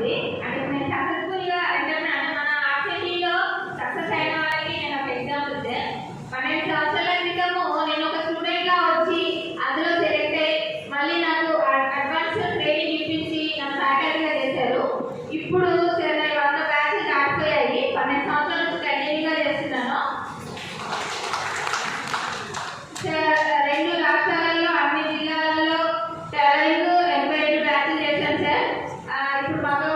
వచ్చింది. అంటే నేను సక్సెస్ఫుల్గా అంటే మన ఆర్సిటీలో సక్సెస్ అయిన వాళ్ళకి నేను ఒక ఎగ్జాంపుల్ సార్. 12 సంవత్సరాల క్రితము నేను ఒక స్టూడెంట్గా వచ్చి అందులో సెలెక్ట్ అయ్యి మళ్ళీ నాకు అడ్వాన్స్ ట్రైనింగ్ ఇప్పించి నన్ను ఫ్యాకల్టీగా చేశారు. ఇప్పుడు సార్ నేను 100 బ్యాచ్లు దాటిపోయాయి. 12 సంవత్సరాల నుంచి కంటిన్యూగా చేస్తున్నాను సార్. 2 రాష్ట్రాలలో అన్ని జిల్లాలలో టైలరింగ్ 85 బ్యాచ్లు చేశాను సార్. ఇప్పుడు మాకు